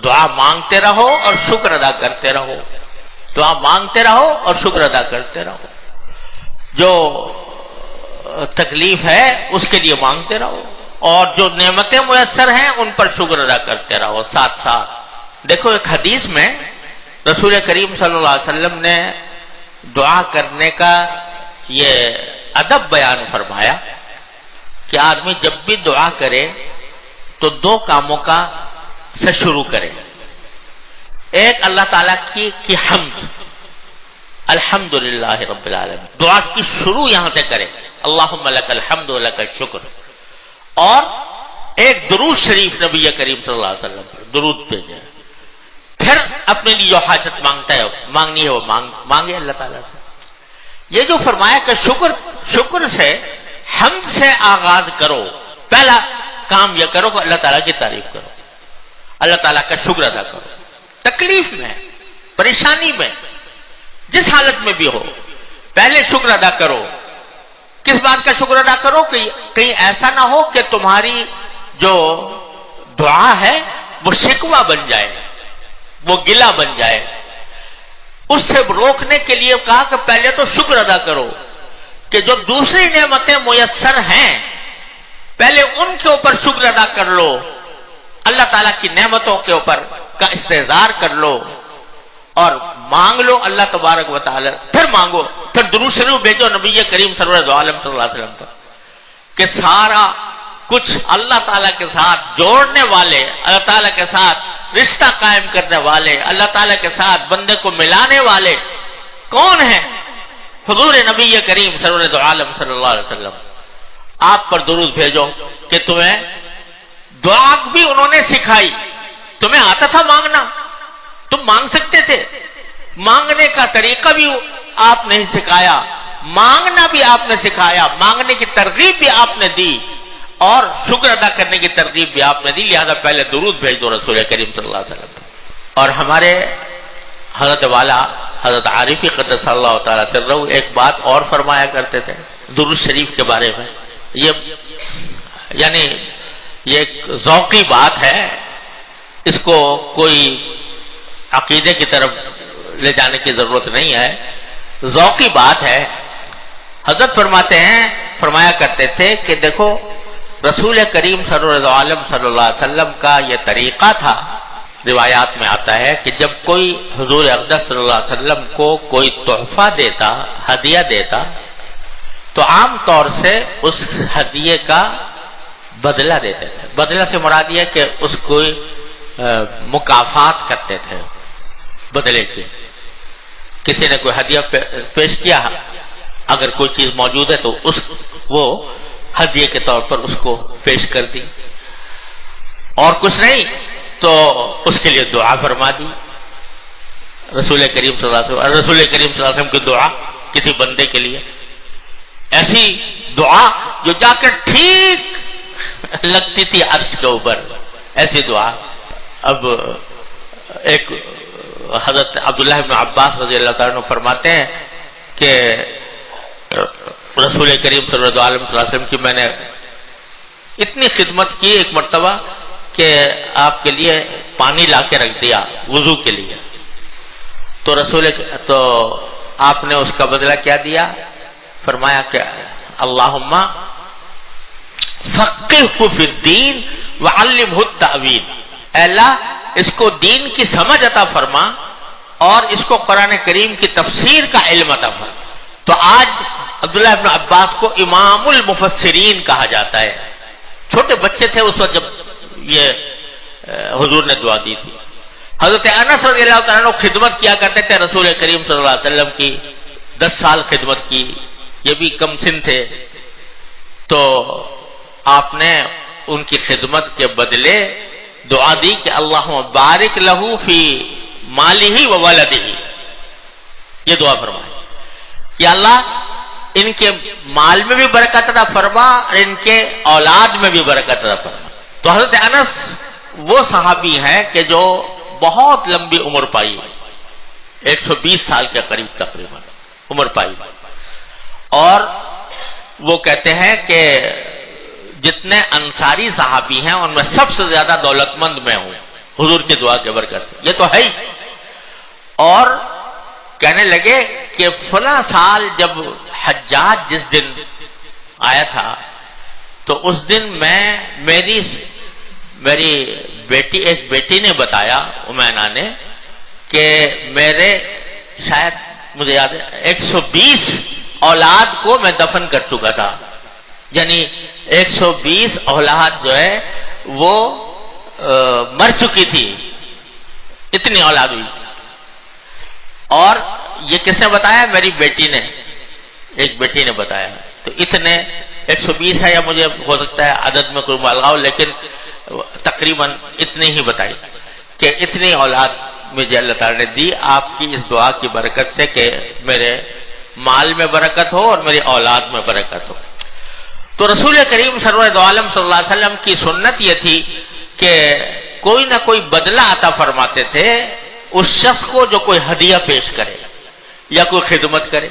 دعا مانگتے رہو اور شکر ادا کرتے رہو، دعا مانگتے رہو اور شکر ادا کرتے رہو، جو تکلیف ہے اس کے لیے مانگتے رہو، اور جو نعمتیں میسر ہیں ان پر شکر ادا کرتے رہو ساتھ ساتھ۔ دیکھو ایک حدیث میں رسول کریم صلی اللہ علیہ وسلم نے دعا کرنے کا یہ ادب بیان فرمایا کہ آدمی جب بھی دعا کرے تو دو کاموں کا سے شروع کرے۔ ایک اللہ تعالیٰ کی حمد، الحمدللہ رب العالمین، دعا کی شروع یہاں سے کرے، اللہم لک الحمد و لک الشکر، اور ایک درود شریف نبی کریم صلی اللہ علیہ وسلم پر درود بھیجے، پھر اپنے لیے جو حاجت مانگنی ہے وہ مانگے اللہ تعالیٰ سے۔ یہ جو فرمایا کہ شکر سے، حمد سے آغاز کرو، پہلا کام یہ کرو کہ اللہ تعالیٰ کی تعریف کرو، اللہ تعالیٰ کا شکر ادا کرو، تکلیف میں، پریشانی میں، جس حالت میں بھی ہو پہلے شکر ادا کرو۔ کس بات کا شکر ادا کرو کہ کہیں ایسا نہ ہو کہ تمہاری جو دعا ہے وہ شکوہ بن جائے، وہ گلہ بن جائے۔ اس سے روکنے کے لیے کہا کہ پہلے تو شکر ادا کرو کہ جو دوسری نعمتیں میسر ہیں پہلے ان کے اوپر شکر ادا کر لو، اللہ تعالیٰ کی نعمتوں کے اوپر کا استحضار کر لو اور مانگ لو اللہ تبارک و تعالی، پھر مانگو، پھر درود شریف بھیجو نبی کریم سرور عالم صلی اللہ علیہ وسلم پر کہ سارا کچھ اللہ تعالیٰ کے ساتھ جوڑنے والے، اللہ تعالیٰ کے ساتھ رشتہ قائم کرنے والے، اللہ تعالیٰ کے ساتھ بندے کو ملانے والے کون ہیں؟ حضور نبی کریم سرور عالم صلی اللہ علیہ وسلم۔ آپ پر درود بھیجو کہ تمہیں دعا بھی انہوں نے سکھائی، تمہیں آتا تھا مانگنا، تم مانگ سکتے تھے، مانگنے کا طریقہ بھی آپ نے سکھایا، مانگنا بھی آپ نے سکھایا، مانگنے کی ترغیب بھی آپ نے دی اور شکر ادا کرنے کی ترغیب بھی آپ نے دی، لہذا پہلے درود بھیج دو رسول کریم صلی اللہ علیہ وسلم۔ اور ہمارے حضرت والا حضرت عارفی قدس اللہ تعالیٰ سرہ ایک بات اور فرمایا کرتے تھے درود شریف کے بارے میں، یعنی یہ ایک ذوقی بات ہے، اس کو کوئی عقیدے کی طرف لے جانے کی ضرورت نہیں ہے، ذوقی بات ہے۔ حضرت فرمایا کرتے تھے کہ دیکھو رسول کریم سرور عالم صلی اللہ علیہ وسلم کا یہ طریقہ تھا، روایات میں آتا ہے کہ جب کوئی حضور اقدس صلی اللہ علیہ وسلم کو کوئی تحفہ دیتا، ہدیہ دیتا، تو عام طور سے اس ہدیے کا بدلہ دیتے تھے۔ بدلہ سے مراد یہ کہ اس کو مکافات کرتے تھے بدلے کی۔ کسی نے کوئی ہدیہ پیش کیا، اگر کوئی چیز موجود ہے تو وہ ہدیے کے طور پر اس کو پیش کر دی، اور کچھ نہیں تو اس کے لیے دعا فرما دی۔ رسول کریم صلی اللہ علیہ وسلم کی دعا کسی بندے کے لیے، ایسی دعا جو جا کر ٹھیک لگتی تھی عرش کے اوپر، ایسی دعا۔ اب ایک حضرت عبداللہ بن عباس رضی اللہ تعالیٰ عنہ فرماتے ہیں کہ رسول کریم صلی اللہ علیہ وسلم کی میں نے اتنی خدمت کی ایک مرتبہ کہ آپ کے لیے پانی لا کے رکھ دیا وضو کے لیے، تو آپ نے اس کا بدلہ کیا دیا؟ فرمایا کہ اللہم فقہہ فی الدین وعلمہ التأویل، اے اللہ اس کو دین کی سمجھ عطا فرما اور اس کو قرآن کریم کی تفسیر کا علم عطا فرما۔ تو آج عبداللہ ابن عباس کو امام المفسرین کہا جاتا ہے، چھوٹے بچے تھے اس وقت جب یہ حضور نے دعا دی تھی۔ حضرت انس رضی اللہ تعالیٰ عنہ خدمت کیا کرتے تھے رسول کریم صلی اللہ علیہ وسلم کی، 10 سال خدمت کی، یہ بھی کم سن تھے، تو آپ نے ان کی خدمت کے بدلے دعا دی کہ اللہم بارک لہو فی مالہ و ولدہ، یہ دعا فرمائی کہ اللہ ان کے مال میں بھی برکت عطا فرما اور ان کے اولاد میں بھی برکت عطا فرما۔ تو حضرت انس وہ صحابی ہیں کہ جو بہت لمبی عمر پائی، 120 سال کے قریب تقریباً عمر پائی، اور وہ کہتے ہیں کہ جتنے انصاری صحابی ہیں ان میں سب سے زیادہ دولت مند میں ہوں، حضور کی دعا کی برکت سے، یہ تو ہے ہی۔ اور کہنے لگے کہ فلاں سال جب حجاج جس دن آیا تھا تو اس دن میری بیٹی، ایک بیٹی نے بتایا، امینا نے، کہ میرے شاید مجھے یاد ہے 120 اولاد کو میں دفن کر چکا تھا، یعنی 120 اولاد جو ہے وہ مر چکی تھی، اتنی اولاد ہوئی۔ اور یہ کس نے بتایا؟ میری بیٹی نے، ایک بیٹی نے بتایا۔ تو اتنے 120 ہے، یا مجھے ہو سکتا ہے عدد میں کوئی مبالغہ ہو، لیکن تقریباً اتنی ہی بتائی کہ اتنی اولاد مجھے اللہ تعالیٰ نے دی آپ کی اس دعا کی برکت سے کہ میرے مال میں برکت ہو اور میری اولاد میں برکت ہو۔ تو رسول کریم سرور دو عالم صلی اللہ علیہ وسلم کی سنت یہ تھی کہ کوئی نہ کوئی بدلہ عطا فرماتے تھے اس شخص کو جو کوئی ہدیہ پیش کرے یا کوئی خدمت کرے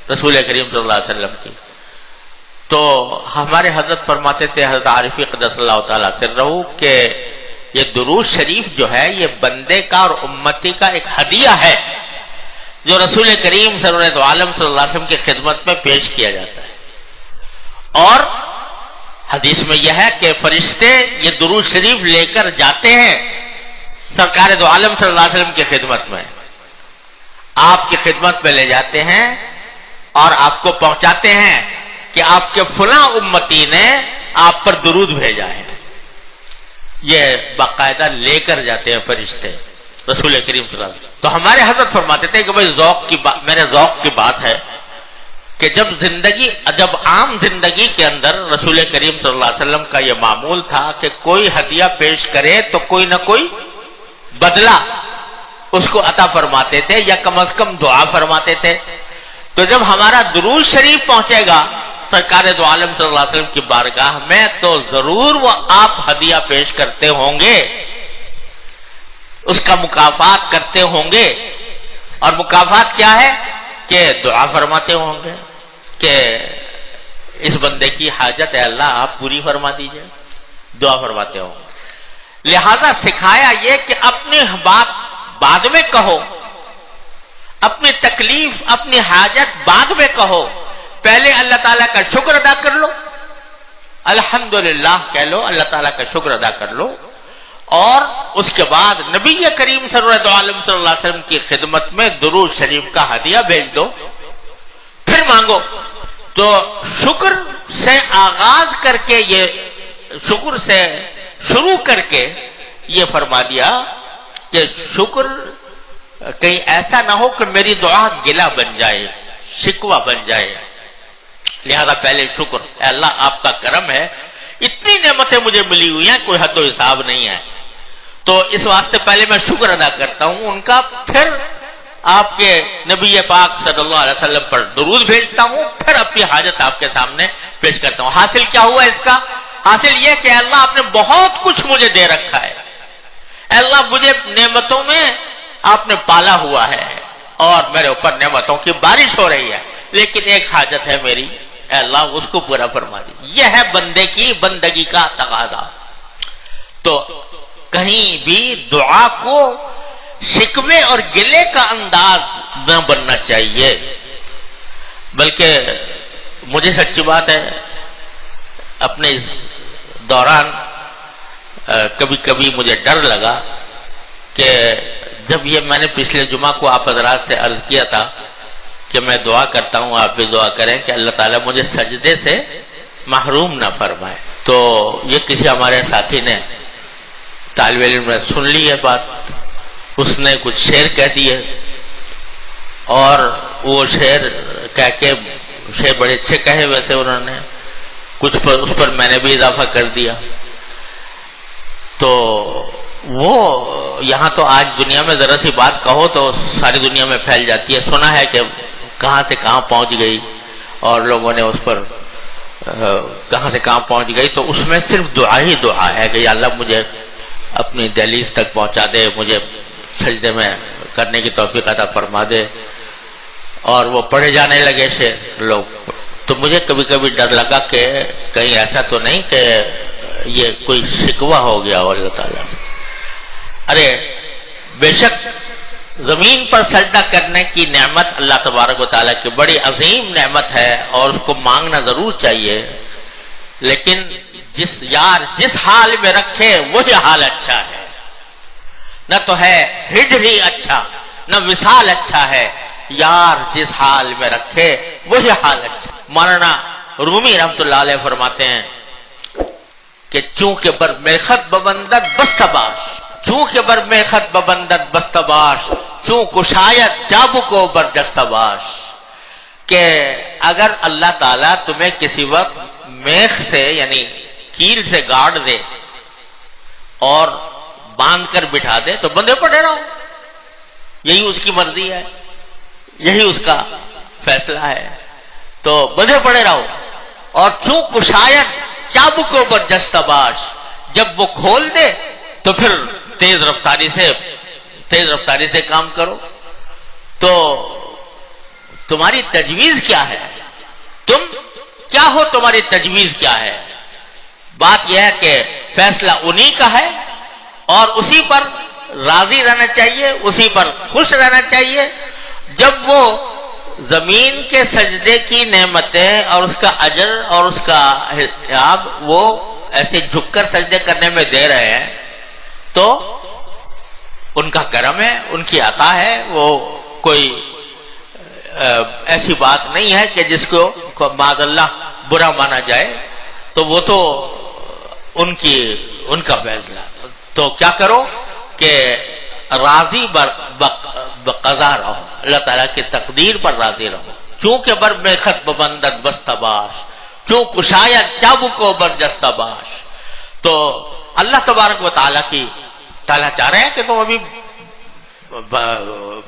رسول کریم صلی اللہ علیہ وسلم کی۔ تو ہمارے حضرت فرماتے تھے، حضرت عارفی قدس اللہ تعالیٰ سرہ، کہ یہ درود شریف جو ہے یہ بندے کا اور امتی کا ایک ہدیہ ہے جو رسول کریم سرور دو عالم صلی اللہ علیہ وسلم کی خدمت میں پیش کیا جاتا ہے۔ اور حدیث میں یہ ہے کہ فرشتے یہ درود شریف لے کر جاتے ہیں سرکار دو عالم صلی اللہ علیہ وسلم کی خدمت میں، آپ کی خدمت میں لے جاتے ہیں اور آپ کو پہنچاتے ہیں کہ آپ کے فلاں امتی نے آپ پر درود بھیجا ہے۔ یہ باقاعدہ لے کر جاتے ہیں فرشتے رسول کریم صلی اللہ علیہ وسلم۔ تو ہمارے حضرت فرماتے تھے کہ بھائی میرے ذوق کی بات ہے کہ جب عام زندگی کے اندر رسول کریم صلی اللہ علیہ وسلم کا یہ معمول تھا کہ کوئی ہدیہ پیش کرے تو کوئی نہ کوئی بدلہ اس کو عطا فرماتے تھے یا کم از کم دعا فرماتے تھے۔ تو جب ہمارا درود شریف پہنچے گا سرکار دو عالم صلی اللہ علیہ وسلم کی بارگاہ میں تو ضرور وہ آپ ہدیہ پیش کرتے ہوں گے، اس کا مکافات کرتے ہوں گے۔ اور مکافات کیا ہے؟ کہ دعا فرماتے ہوں گے کہ اس بندے کی حاجت ہے اللہ آپ پوری فرما دیجئے، دعا فرماتے ہوں گے۔ لہذا سکھایا یہ کہ اپنی بات بعد میں کہو، اپنی تکلیف اپنی حاجت بعد میں کہو، پہلے اللہ تعالیٰ کا شکر ادا کر لو، الحمدللہ کہہ لو، اللہ تعالیٰ کا شکر ادا کر لو، اور اس کے بعد نبی کریم صلی اللہ علیہ وسلم کی خدمت میں درود شریف کا ہدیہ بھیج دو، پھر مانگو۔ تو شکر سے آغاز کر کے، یہ شکر سے شروع کر کے یہ فرما دیا کہ شکر کہیں ایسا نہ ہو کہ میری دعا گلہ بن جائے، شکوہ بن جائے۔ لہذا پہلے شکر، اے اللہ آپ کا کرم ہے، اتنی نعمتیں مجھے ملی ہوئی ہیں کوئی حد و حساب نہیں ہے، تو اس واسطے پہلے میں شکر ادا کرتا ہوں ان کا، پھر آپ کے نبی پاک صلی اللہ علیہ وسلم پر درود بھیجتا ہوں، پھر اپنی حاجت آپ کے سامنے پیش کرتا ہوں۔ حاصل کیا ہوا اس کا؟ حاصل یہ کہ اللہ آپ نے بہت کچھ مجھے دے رکھا ہے، اے اللہ مجھے نعمتوں میں آپ نے پالا ہوا ہے اور میرے اوپر نعمتوں کی بارش ہو رہی ہے، لیکن ایک حاجت ہے میری، اے اللہ اس کو پورا فرما دیجیے۔ یہ ہے بندے کی بندگی کا تقاضا۔ تو کہیں بھی دعا کو شکوے اور گلے کا انداز نہ بننا چاہیے، بلکہ مجھے سچی بات ہے اپنے اس دوران کبھی کبھی مجھے ڈر لگا کہ جب یہ میں نے پچھلے جمعہ کو آپ حضرات سے عرض کیا تھا کہ میں دعا کرتا ہوں آپ بھی دعا کریں کہ اللہ تعالیٰ مجھے سجدے سے محروم نہ فرمائے، تو یہ کسی ہمارے ساتھی نے طالب علم نے سن لی ہے بات، اس نے کچھ شعر کہہ دیے اور وہ شعر کہہ کے شعر بڑے اچھے کہے ہوئے تھے انہوں نے، کچھ پر اس پر میں نے بھی اضافہ کر دیا، تو وہ یہاں تو آج دنیا میں ذرا سی بات کہو تو ساری دنیا میں پھیل جاتی ہے، سنا ہے کہ کہاں سے کہاں پہنچ گئی اور لوگوں نے اس پر کہاں سے کہاں پہنچ گئی، تو اس میں صرف دعا ہی دعا ہے کہ یا اللہ مجھے اپنی دہلیز تک پہنچا دے، مجھے سجدے میں کرنے کی توفیق عطا فرما دے، اور وہ پڑھے جانے لگے شعر لوگ۔ تو مجھے کبھی کبھی ڈر لگا کہ کہیں ایسا تو نہیں کہ یہ کوئی شکوہ ہو گیا ہو اللہ تعالیٰ سے، ارے بے شک زمین پر سجدہ کرنے کی نعمت اللہ تبارک و تعالیٰ کی بڑی عظیم نعمت ہے اور اس کو مانگنا ضرور چاہیے، لیکن جس حال میں رکھے وہی حال اچھا ہے، نہ تو ہے ہجر ہی اچھا نہ وصال اچھا ہے، یار جس حال میں رکھے وہی حال اچھا۔ مولانا رومی رحمۃ اللہ علیہ فرماتے ہیں کہ چونکہ بر میخت ببندت بستباش، چونکہ بر میخت ببندت بستباش، چون کشایت چابو کو برجستباش، کہ اگر اللہ تعالیٰ تمہیں کسی وقت میخ سے یعنی کیل سے گاڑ دے اور باندھ کر بٹھا دے تو بندھے پڑے رہو، یہی اس کی مرضی ہے، یہی اس کا فیصلہ ہے، تو بندھے پڑے رہو۔ اور چون کشایت چابو کو برجستباش، جب وہ کھول دے تو پھر تیز رفتاری سے کام کرو۔ تو تمہاری تجویز کیا ہے؟ تم کیا ہو، تمہاری تجویز کیا ہے؟ بات یہ ہے کہ فیصلہ انہی کا ہے اور اسی پر راضی رہنا چاہیے، اسی پر خوش رہنا چاہیے۔ جب وہ زمین کے سجدے کی نعمتیں اور اس کا اجر اور اس کا حساب وہ ایسے جھک کر سجدے کرنے میں دے رہے ہیں تو ان کا کرم ہے، ان کی عطا ہے، وہ کوئی ایسی بات نہیں ہے کہ جس کو معاذ اللہ برا مانا جائے، تو وہ تو ان کا فیصلہ۔ تو کیا کرو کہ راضی بقضا رہو، اللہ تعالیٰ کی تقدیر پر راضی رہو۔ چونکہ بر میخت ببندت بستباش، چون کشایت چابو کو برجستباش۔ تو اللہ تبارک و تعالیٰ چاہ رہے ہیں کہ تم ابھی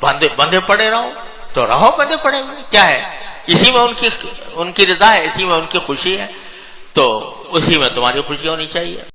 بندھے پڑے رہو، تو رہو بندھے پڑے ہوئے، کیا ہے؟ اسی میں ان کی رضا ہے، اسی میں ان کی خوشی ہے، تو اسی میں تمہاری خوشی ہونی چاہیے۔